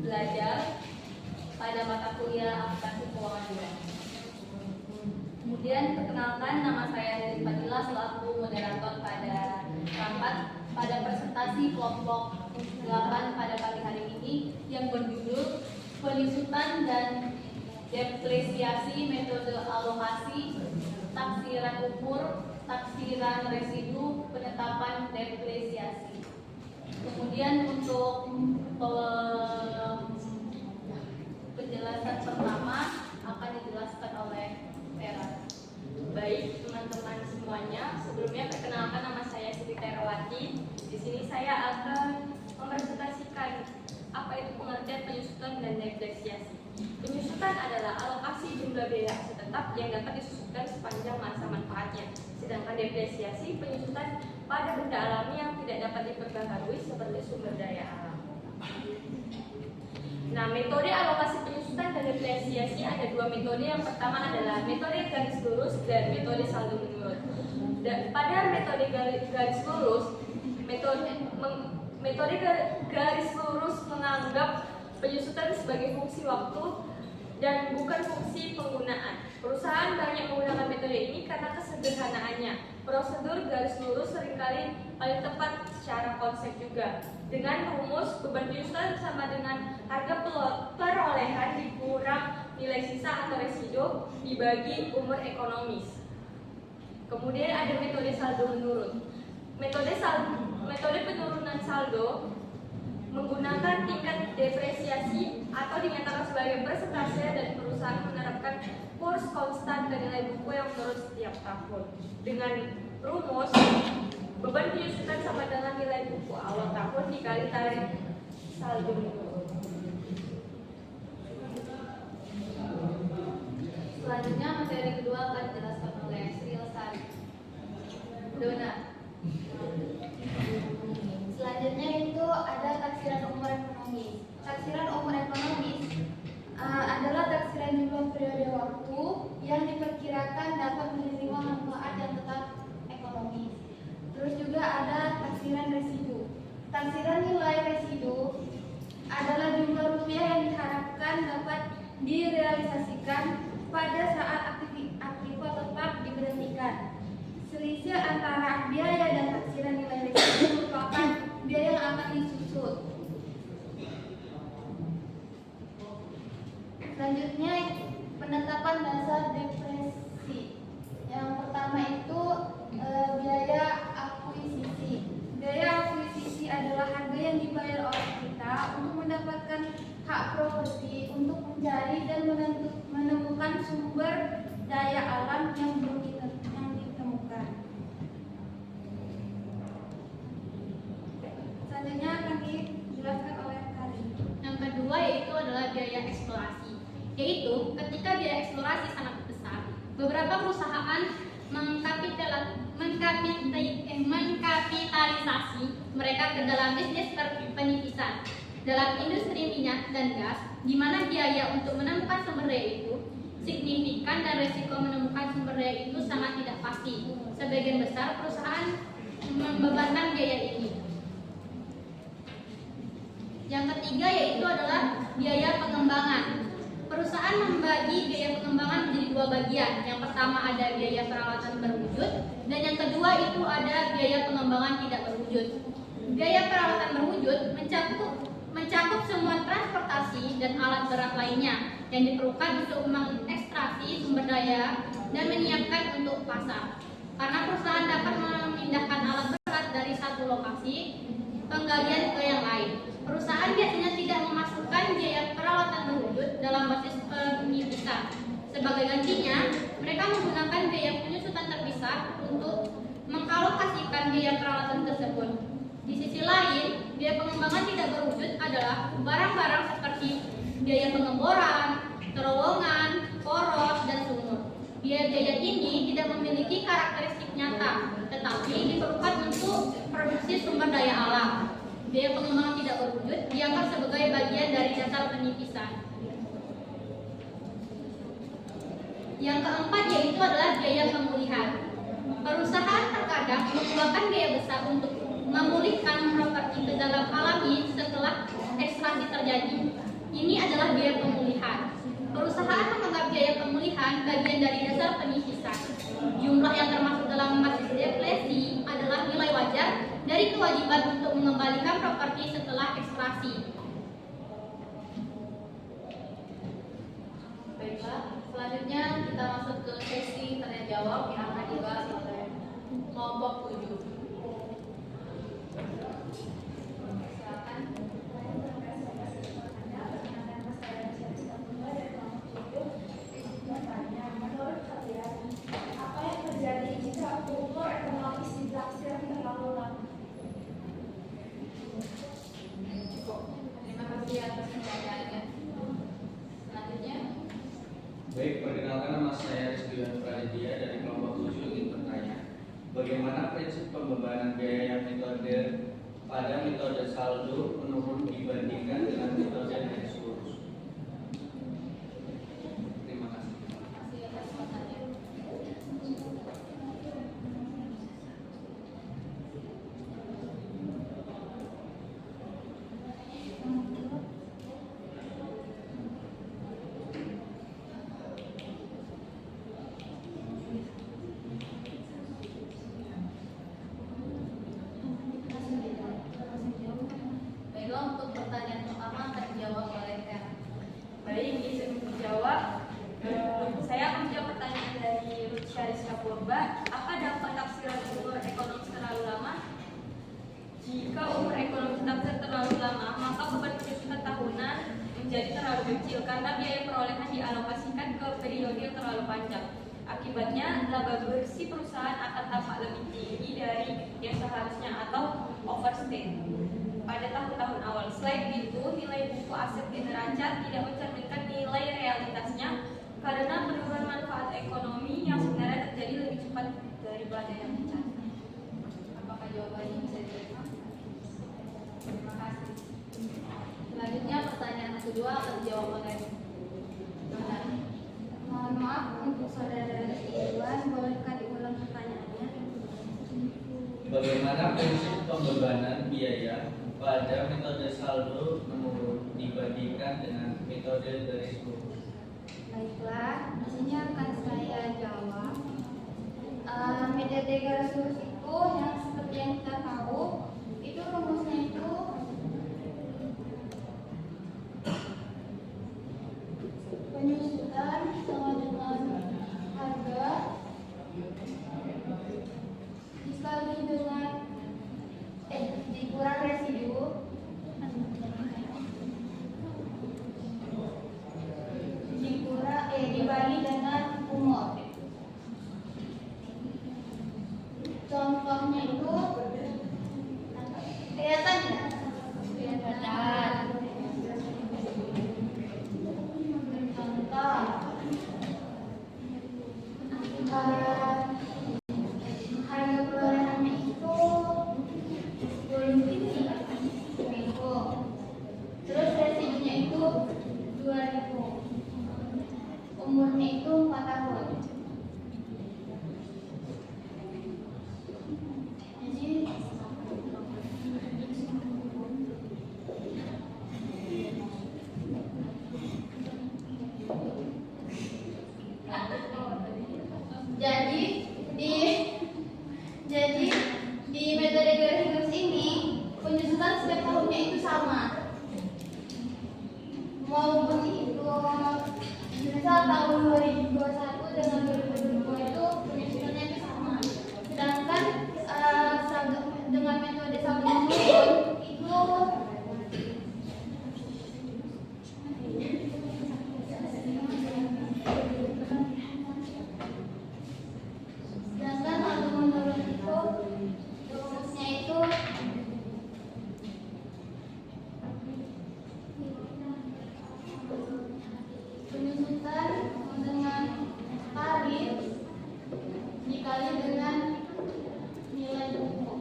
belajar pada mata kuliah aplikasi keuangan 2. Kemudian perkenalkan, nama saya Lili Fadila selaku moderator pada rapat pada presentasi kelompok 8 pada pagi hari ini yang berjudul penyusutan dan depresiasi metode alokasi, taksiran umur, taksiran residu, penetapan depresiasi. Kemudian untuk penjelasan pertama akan dijelaskan oleh Vera. Baik teman-teman semuanya, sebelumnya perkenalkan nama saya Siti Terawati. Di sini saya akan mempresentasikan apa itu pengertian penyusutan dan depresiasi. Penyusutan adalah alokasi jumlah biaya aset tetap yang dapat disusutkan sepanjang masa manfaatnya. Sedangkan depresiasi penyusutan pada benda alami yang tidak dapat diperbaharui seperti sumber daya alam. Nah, metode alokasi penyusutan dan depresiasi ada dua metode. Yang pertama adalah metode garis lurus dan metode saldo menurun. Pada metode garis lurus, metode garis lurus menganggap penyusutan sebagai fungsi waktu dan bukan fungsi penggunaan. Perusahaan banyak menggunakan metode ini karena kesederhanaannya. Prosedur garis lurus seringkali paling tepat secara konsep juga. Dengan rumus, beban penyusutan sama dengan harga perolehan dikurang nilai sisa atau residu dibagi umur ekonomis. Kemudian ada metode saldo menurun. Metode penurunan saldo menggunakan tingkat depresiasi atau dinyatakan sebagai persentase dan perusahaan menerapkan kurs konstan dan nilai buku yang menurun setiap tahun. Dengan rumus, beban penyusutan sama dengan nilai buku awal tahun dikali tarif saldo menurun. Selanjutnya materi kedua akan dijelaskan oleh Sri Lestari. Dona. Selanjutnya itu ada taksiran umur ekonomis. Taksiran umur ekonomis adalah taksiran jumlah periode waktu yang diperkirakan dapat menerima manfaat yang tetap ekonomis. Terus juga ada taksiran residu. Taksiran nilai residu adalah jumlah rupiah yang diharapkan dapat direalisasikan pada saat aktiva tetap diberhentikan. Selisih antara biaya dan taksiran nilai residu merupakan biaya yang akan disusut. Selanjutnya penetapan dasar depresi. Yang pertama itu biaya akuisisi. Biaya akuisisi adalah harga yang dibayar oleh kita untuk mendapatkan hak properti untuk mencari dan menemukan sumber daya alam yang belum ditemukan. Selanjutnya akan dijelaskan oleh Kari. Yang kedua yaitu adalah biaya eksplorasi, yaitu ketika biaya eksplorasi sangat besar, beberapa perusahaan mengkapitalisasi mereka ke dalam bisnis penipisan dalam industri minyak dan gas, di mana biaya untuk menemukan sumber daya itu signifikan dan risiko menemukan sumber daya itu sangat tidak pasti. Sebagian besar perusahaan membebankan biaya ini. Yang ketiga yaitu adalah biaya pengembangan. Perusahaan membagi biaya pengembangan menjadi dua bagian. Yang pertama ada biaya perawatan berwujud, dan yang kedua itu ada biaya pengembangan tidak berwujud. Biaya perawatan berwujud mencakup semua transportasi dan alat berat lainnya yang diperlukan untuk mengekstraksi sumber daya dan menyiapkan untuk pasar. Karena perusahaan dapat memindahkan alat berat dari satu lokasi penggalian ke yang lain. Perusahaan biasanya tidak memasukkan biaya perawatan berwujud dalam basis penipisan. Sebagai gantinya, mereka menggunakan biaya penyusutan terpisah untuk mengalokasikan biaya perawatan tersebut. Di sisi lain, biaya pengembangan tidak berwujud adalah barang-barang seperti biaya pengeboran, terowongan, poros, dan sumur. Biaya-biaya ini tidak memiliki karakteristik nyata, tetapi diperlukan untuk produksi sumber daya alam. Biaya pengembangan tidak berwujud dianggap sebagai bagian dari dasar penipisan. Yang keempat yaitu adalah biaya pemulihan. Perusahaan terkadang mengeluarkan biaya besar untuk memulihkan properti ke dalam alami setelah ekstraksi terjadi. Ini adalah biaya pemulihan. Perusahaan menganggap biaya pemulihan bagian dari dasar penyisisan. Jumlah yang termasuk dalam basis deflasi adalah nilai wajar dari kewajiban untuk mengembalikan properti setelah ekstraksi. Baiklah, selanjutnya kita masuk ke sesi tanya jawab yang akan dibahas oleh kelompok 7. Silakan. Apa yang terjadi jika umur ekonomis ditaksir terlalu lama? Cukup. Terima kasih atas pertanyaannya. Selanjutnya, Baik, perkenalkan nama saya Rizky Praditya dari kelompok 7 ingin bertanya, bagaimana prinsip pembebanan biaya metode pada metode saldo menurun dibandingkan dengan metode garis lurus? Terima kasih. kasih atas pertanyaan. Baiklah, untuk pertanyaan pertama akan dijawab oleh Tera. Baik, izin menjawab. Saya akan menjawab pertanyaan dari Ruth Syariska Purba. Apa dampak taksiran umur ekonomi terlalu lama? Jika umur ekonomi taksir terlalu lama, maka beban penyusutan tahunan menjadi terlalu kecil karena biaya perolehan dialokasikan ke periode yang terlalu panjang. Akibatnya, laba bersih perusahaan akan tampak lebih tinggi dari yang seharusnya atau overstate pada tahun-tahun awal. Selain itu, nilai buku aset di neraca tidak mencerminkan nilai realitasnya karena penurunan manfaat ekonomi yang sebenarnya terjadi lebih cepat daripada yang dicatat. Apakah jawabannya bisa diterima? Terima kasih. Selanjutnya pertanyaan kedua akan dijawab oleh Dona. Mohon maaf untuk saudara Iwan, bolehkah diulang pertanyaannya? Bagaimana prinsip pembebanan biaya pada metode saldo menurun dibandingkan dengan metode garis lurus? Baiklah, di sini akan saya jawab. Metode garis lurus itu yang seperti yang kita tahu, itu rumusnya itu penyusutan sama dengan harga dikali dengan dikurang residu dibagi dengan umur. Contohnya itu kelihatan tidak? Kelihatan. Contoh harga perolehannya itu 10.000, terus residunya itu 2.000, umurnya itu 4 tahun. Jadi di metode garis lurus ini penyusutan setiap tahunnya itu sama. Maupun itu misal tahun 2021 dengan 2022 itu penyusunannya itu sama. Sedangkan dengan metode saldo menurun itu rumusnya itu penyusutan dengan tarif dikali dengan nilai buku.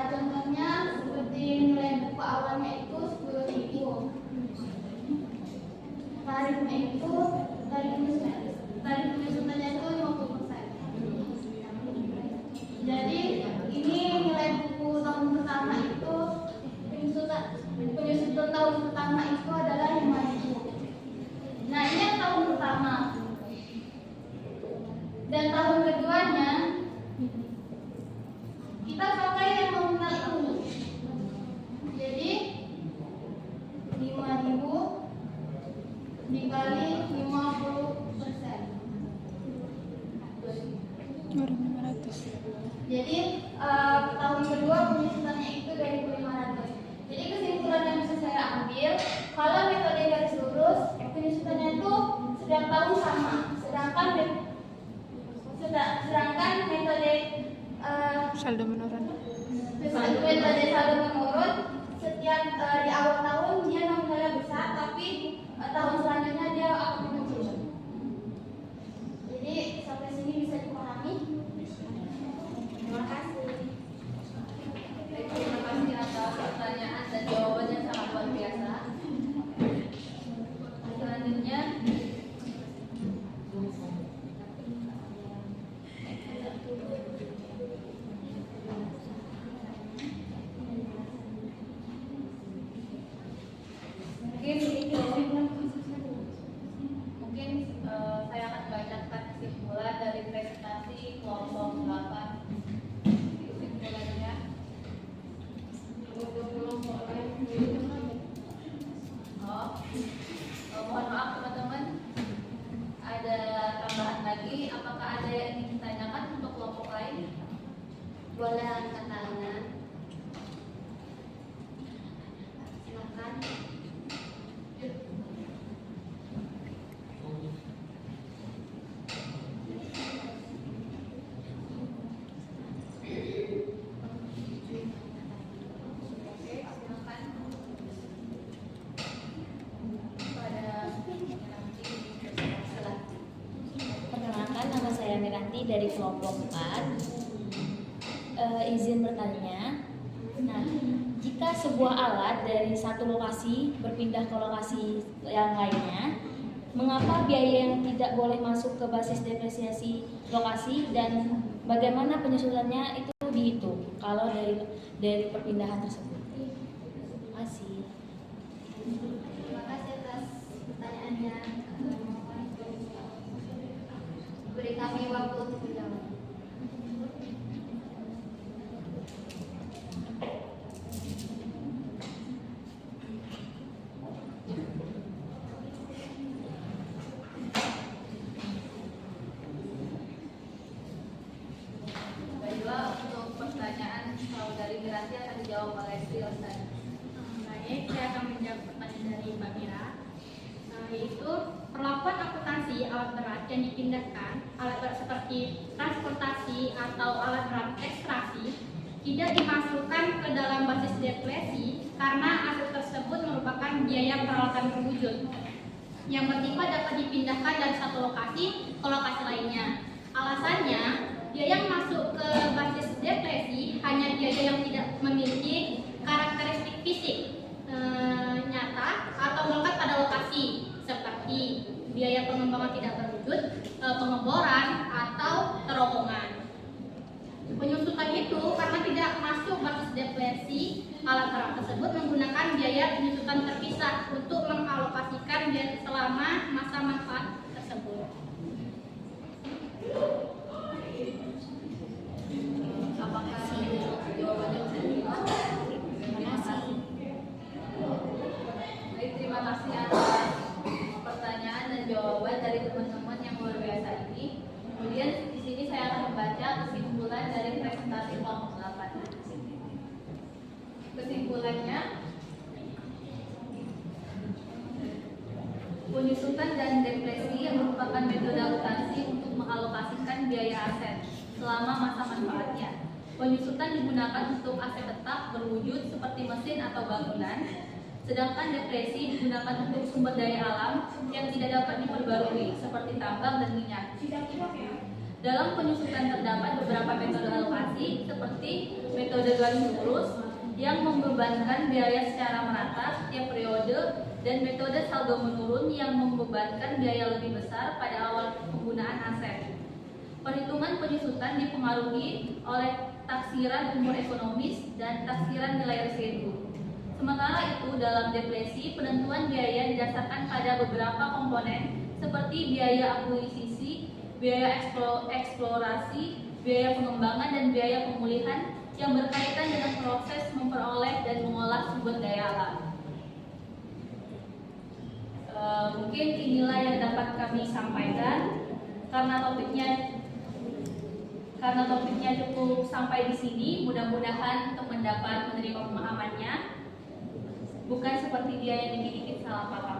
Contohnya seperti nilai buku awalnya itu 10.000, tarifnya itu tarif Tadi penyusutannya itu 50%. Jadi ini nilai buku tahun pertama itu penyusutan tahun pertama itu adalah 5.000. Nah ini yang tahun pertama. Dan tahun keduanya kita pakai yang nominal itu. Jadi 5.000 dikali 50%. Jadi tahun kedua penyusutannya itu 2.500. Jadi kesimpulan yang bisa saya ambil, kalau metode garis lurus penyusutannya itu setiap tahun sama, sedangkan metode saldo menurun. metode saldo menurun setiap di awal tahun dia nominalnya besar, tapi tahun selanjutnya dia akan menurun. Jadi sampai sini bisa dipahami. Terima kasih. Baik, terima kasih atas pertanyaan dan jawabannya sangat luar biasa. Selanjutnya mungkin saya akan bacakan kesimpulan dari presentasi kelompok 8. Kesimpulannya, mohon maaf teman-teman, ada tambahan lagi. Apakah ada yang ingin ditanyakan untuk kelompok lain? Boleh angkat tangan. Silakan. Perkenalkan, nama saya Miranti dari kelompok 4. Izin bertanya. Nah, jika sebuah alat dari satu lokasi berpindah ke lokasi yang lainnya, mengapa biaya yang tidak boleh masuk ke basis depresiasi lokasi dan bagaimana penyusunannya itu dihitung kalau dari perpindahan tersebut? Terima kasih. Terima kasih atas pertanyaannya. Beri kami waktu untuk menjawab. Baiklah, untuk pertanyaan saudari Miranti akan dijawab oleh Sri Lestari. Baik, saya akan menjawab pertanyaan dari Mbak Mira, yaitu perlakuan akuntansi alat berat yang dipindahkan, alat berat seperti transportasi atau alat berat ekstraksi, tidak dimasukkan ke dalam basis deflasi karena aset tersebut merupakan biaya peralatan berwujud yang bersifat dapat dipindahkan dari satu lokasi ke lokasi lainnya. Alasannya, biaya yang masuk ke basis deflasi hanya biaya yang tidak memiliki karakteristik fisik nyata atau melekat pada lokasi, seperti biaya pengembangan tidak berwujud, pengeboran, atau terowongan. Penyusutan itu karena tidak masuk basis deflasi, alat berat tersebut menggunakan biaya penyusutan terpisah untuk mengalokasikan biaya selama masa manfaat tersebut. Apakah jawabannya bisa diterima? Terima kasih. Baik, terima kasih atas pertanyaan dan jawaban dari teman-teman yang luar biasa ini. Kemudian di sini saya akan membaca kesimpulan dari presentasi kelompok 8. Kesimpulannya, penyusutan dan depresi yang merupakan metode akuntansi untuk mengalokasikan biaya aset selama masa manfaatnya. Penyusutan digunakan untuk aset tetap berwujud seperti mesin atau bangunan, sedangkan depresi digunakan untuk sumber daya alam yang tidak dapat diperbarui seperti tambang dan minyak. Dalam penyusutan terdapat beberapa metode alokasi seperti metode garis lurus yang membebankan biaya secara merata setiap periode dan metode saldo menurun yang membebankan biaya lebih besar pada awal penggunaan aset. Perhitungan penyusutan dipengaruhi oleh taksiran umur ekonomis dan taksiran nilai residu. Sementara itu, dalam depresi, penentuan biaya didasarkan pada beberapa komponen seperti biaya akuisisi, biaya eksplorasi, biaya pengembangan, dan biaya pemulihan yang berkaitan dengan proses memperoleh dan mengolah sumber daya alam. Mungkin inilah yang dapat kami sampaikan karena topiknya cukup sampai di sini. Mudah-mudahan teman menerima pemahamannya, bukan seperti dia yang dikit-dikit salah paham.